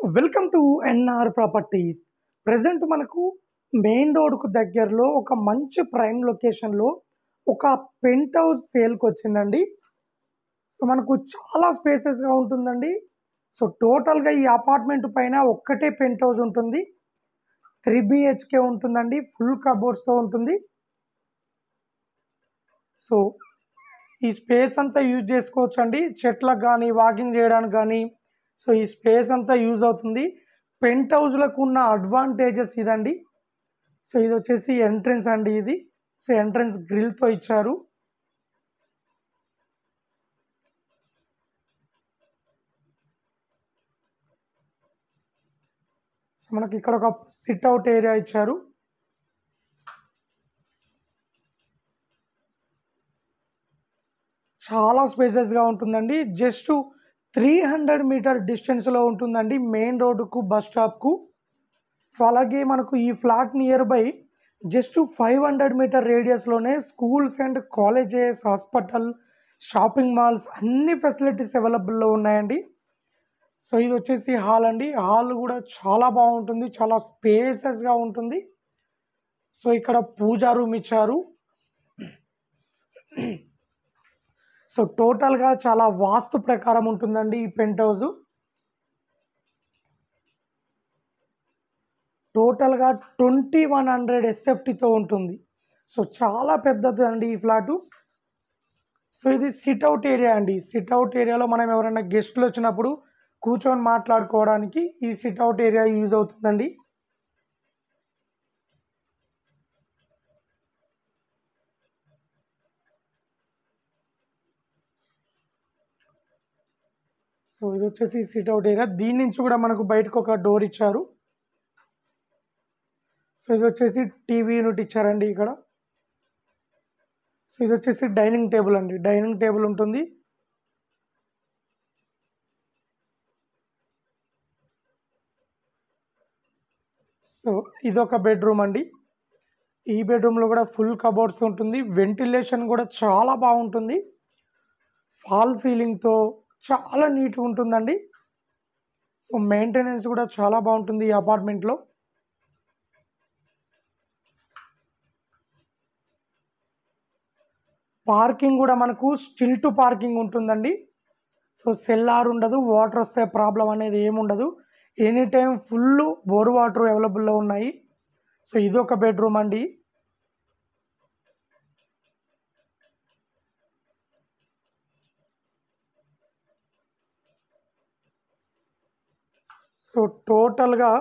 Welcome to NR properties. Present మనకు main రోడ్‌కు దగ్గరలో ఒక మంచి ప్రైమ్ లొకేషన్‌లో ఒక పెంట్ హౌస్ సేల్‌కొచ్చిందండి. సో, మనకు చాలా స్పేసెస్‌గా ఉంటుందండి. సో, టోటల్‌గా ఈ అపార్ట్‌మెంట్ పైన ఒక్కటే పెంట్ హౌస్ ఉంటుంది. 3 బీహెచ్‌కే ఉంటుందండి. ఫుల్ కబోర్డ్స్‌తో ఉంటుంది. సో, ఈ స్పేస్ అంతా యూజ్ చేసుకోవచ్చండి. చెట్లకు గానీ, వాకింగ్ చేయడానికి గానీ, సో, ఈ స్పేస్ అంతా యూజ్ అవుతుంది. పెంట్ హౌస్‌లకు ఉన్న అడ్వాంటేజెస్ ఇదండి. సో, ఇదొచ్చేసి ఎంట్రన్స్ అండి ఇది. సో, ఎంట్రన్స్ గ్రిల్‌తో ఇచ్చారు. సో, మనకి ఇక్కడ ఒక సిట్ ఔట్ ఏరియా ఇచ్చారు. చాలా స్పేసెస్‌గా ఉంటుందండి. జస్ట్ 300 మీటర్ డిస్టెన్స్‌లో ఉంటుందండి మెయిన్ రోడ్డుకు, బస్ స్టాప్‌కు. సో, అలాగే మనకు ఈ flat near by just 500 metre రేడియస్‌లోనే schools and colleges, hospital, shopping malls అన్ని ఫెసిలిటీస్ అవైలబుల్‌లో ఉన్నాయండి. సో, ఇదొచ్చేసి హాల్ అండి. హాల్ గూడా చాలా బావుంటుంది. చాలా స్పేసెస్‌గా ఉంటుంది. సో, ఇక్కడ పూజా రూమ్ ఇచ్చారు. సో, టోటల్‌గా చాలా వాస్తు ప్రకారం ఉంటుందండి ఈ పెంట్ హౌసు. టోటల్‌గా 2100 ఎస్ఎఫ్టీతో ఉంటుంది. సో, చాలా పెద్దదండి ఈ ఫ్లాటు. సో, ఇది సిట్ ఔట్ ఏరియా అండి. సిట్ ఔట్ ఏరియాలో మనం ఎవరైనా గెస్ట్‌లొచ్చినప్పుడు కూర్చొని మాట్లాడుకోవడానికి ఈ సిట్ ఔట్ ఏరియా యూజ్ అవుతుందండి. సో, ఇదొచ్చేసి సిట్ ఔట్ ఏరియా. దీని నుంచి కూడా మనకు బయటకొక డోర్ ఇచ్చారు. సో, ఇదొచ్చేసి టీవీ యూనిట్ ఇచ్చారండి ఇక్కడ. సో, ఇదొచ్చేసి డైనింగ్ టేబుల్ అండి. డైనింగ్ టేబుల్ ఉంటుంది. సో, ఇదొక బెడ్‌రూమ్ అండి. ఈ బెడ్‌రూమ్‌లో కూడా ఫుల్ కబోర్డ్స్ ఉంటుంది. వెంటిలేషన్ కూడా చాలా బావుంటుంది. ఫాల్ సీలింగ్‌తో చాలా నీట్‌గా ఉంటుందండి. సో, మెయింటెనెన్స్ కూడా చాలా బావుంటుంది ఈ అపార్ట్మెంట్‌లో. పార్కింగ్ కూడా మనకు స్టిల్ టు పార్కింగ్ ఉంటుందండి. సో, సెల్లార్ ఉండదు. వాటర్ వస్తే ప్రాబ్లమ్ అనేది ఏముండదు. Any time full bore water అవైలబుల్‌లో ఉన్నాయి. సో, ఇదొక బెడ్‌రూమ్ అండి. సో, టోటల్‌గా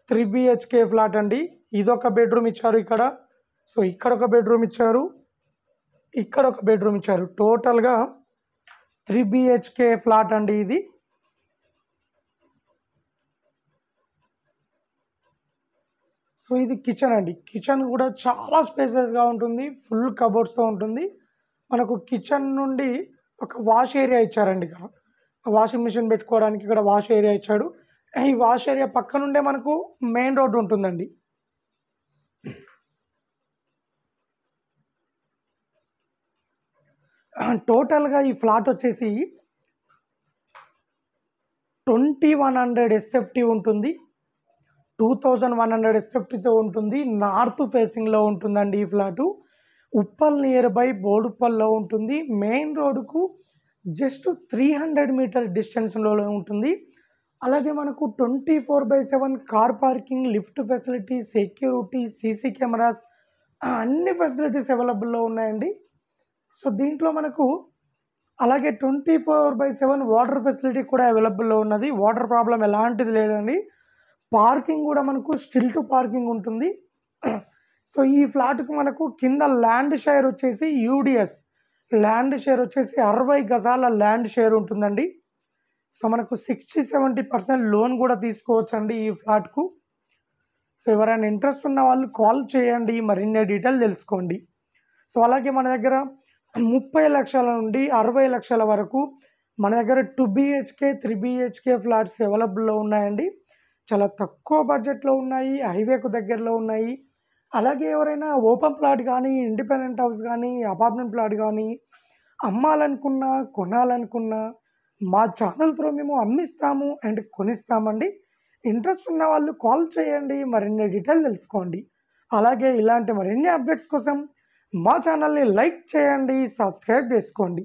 3 బీహెచ్‌కే ఫ్లాట్ అండి. ఇదొక బెడ్‌రూమ్ ఇచ్చారు ఇక్కడ. సో, ఇక్కడొక బెడ్‌రూమ్ ఇచ్చారు. ఇక్కడొక బెడ్‌రూమ్ ఇచ్చారు. టోటల్‌గా 3 బీహెచ్‌కే ఫ్లాట్ అండి ఇది. సో, ఇది కిచెన్ అండి. కిచెన్ కూడా చాలా స్పేసెస్‌గా ఉంటుంది. ఫుల్ కబోర్డ్స్‌తో ఉంటుంది. మనకు కిచెన్ నుండి ఒక వాష్ ఏరియా ఇచ్చారండి ఇక్కడ. వాషింగ్ మిషన్ పెట్టుకోవడానికి ఇక్కడ వాష్ ఏరియా ఇచ్చాడు. ఈ వాష్ ఏరియా పక్క నుండే మనకు మెయిన్ రోడ్ ఉంటుందండి. టోటల్‌గా ఈ ఫ్లాట్ వచ్చేసి 2100 ఎస్ఎఫ్టీ ఉంటుంది. 2100 ఎస్ఎఫ్టీతో ఉంటుంది. నార్త్ ఫేసింగ్‌లో ఉంటుందండి ఈ ఫ్లాటు. ఉప్పల్ నియర్ బై బోడుప్పల్లో ఉంటుంది. మెయిన్ రోడ్డుకు జస్ట్ 300 మీటర్ డిస్టెన్స్‌లో ఉంటుంది. అలాగే మనకు 24/7 car parking, lift facility, security, CC cameras అన్ని ఫెసిలిటీస్ అవైలబుల్‌లో ఉన్నాయండి. సో, దీంట్లో మనకు అలాగే 24/7 వాటర్ ఫెసిలిటీ కూడా అవైలబుల్‌లో ఉన్నది. వాటర్ ప్రాబ్లమ్ ఎలాంటిది లేదండి. పార్కింగ్ గూడా మనకు స్టిల్ టు పార్కింగ్ ఉంటుంది. సో, ఈ ఫ్లాట్‌కి మనకు కింద ల్యాండ్ షేర్ వచ్చేసి యూడీఎస్. ల్యాండ్ షేర్ వచ్చేసి 60 గజాల ల్యాండ్ షేర్ ఉంటుందండి. సో, మనకు 60-70% లోన్ గూడా తీసుకోవచ్చండి ఈ ఫ్లాట్‌కు. సో, ఎవరైనా ఇంట్రెస్ట్ ఉన్న వాళ్ళు కాల్ చేయండి. మరిన్ని డీటెయిల్ తెలుసుకోండి. సో, అలాగే మన దగ్గర 30,00,000 నుండి 60,00,000 వరకు మన దగ్గర 2 బీహెచ్‌కే, 3 బీహెచ్‌కే ఫ్లాట్స్ అవైలబుల్‌లో ఉన్నాయండి. చాలా తక్కువ బడ్జెట్‌లో ఉన్నాయి. హైవేకు దగ్గరలో ఉన్నాయి. అలాగే ఎవరైనా ఓపెన్ ప్లాట్ గానీ, ఇండిపెండెంట్ హౌస్ గానీ, అపార్ట్మెంట్ ప్లాట్ గానీ అమ్మాలనుకున్నా, కొనాలనుకున్నా మా ఛానల్ త్రూ మేము అమ్మిస్తాము అండ్ కొనిస్తామండి. ఇంట్రెస్ట్ ఉన్న వాళ్ళు కాల్ చేయండి, మరిన్ని డీటెయిల్ తెలుసుకోండి. అలాగే ఇలాంటి మరిన్ని అప్డేట్స్ కోసం మా ఛానల్ని లైక్ చేయండి, సబ్స్క్రైబ్ చేసుకోండి.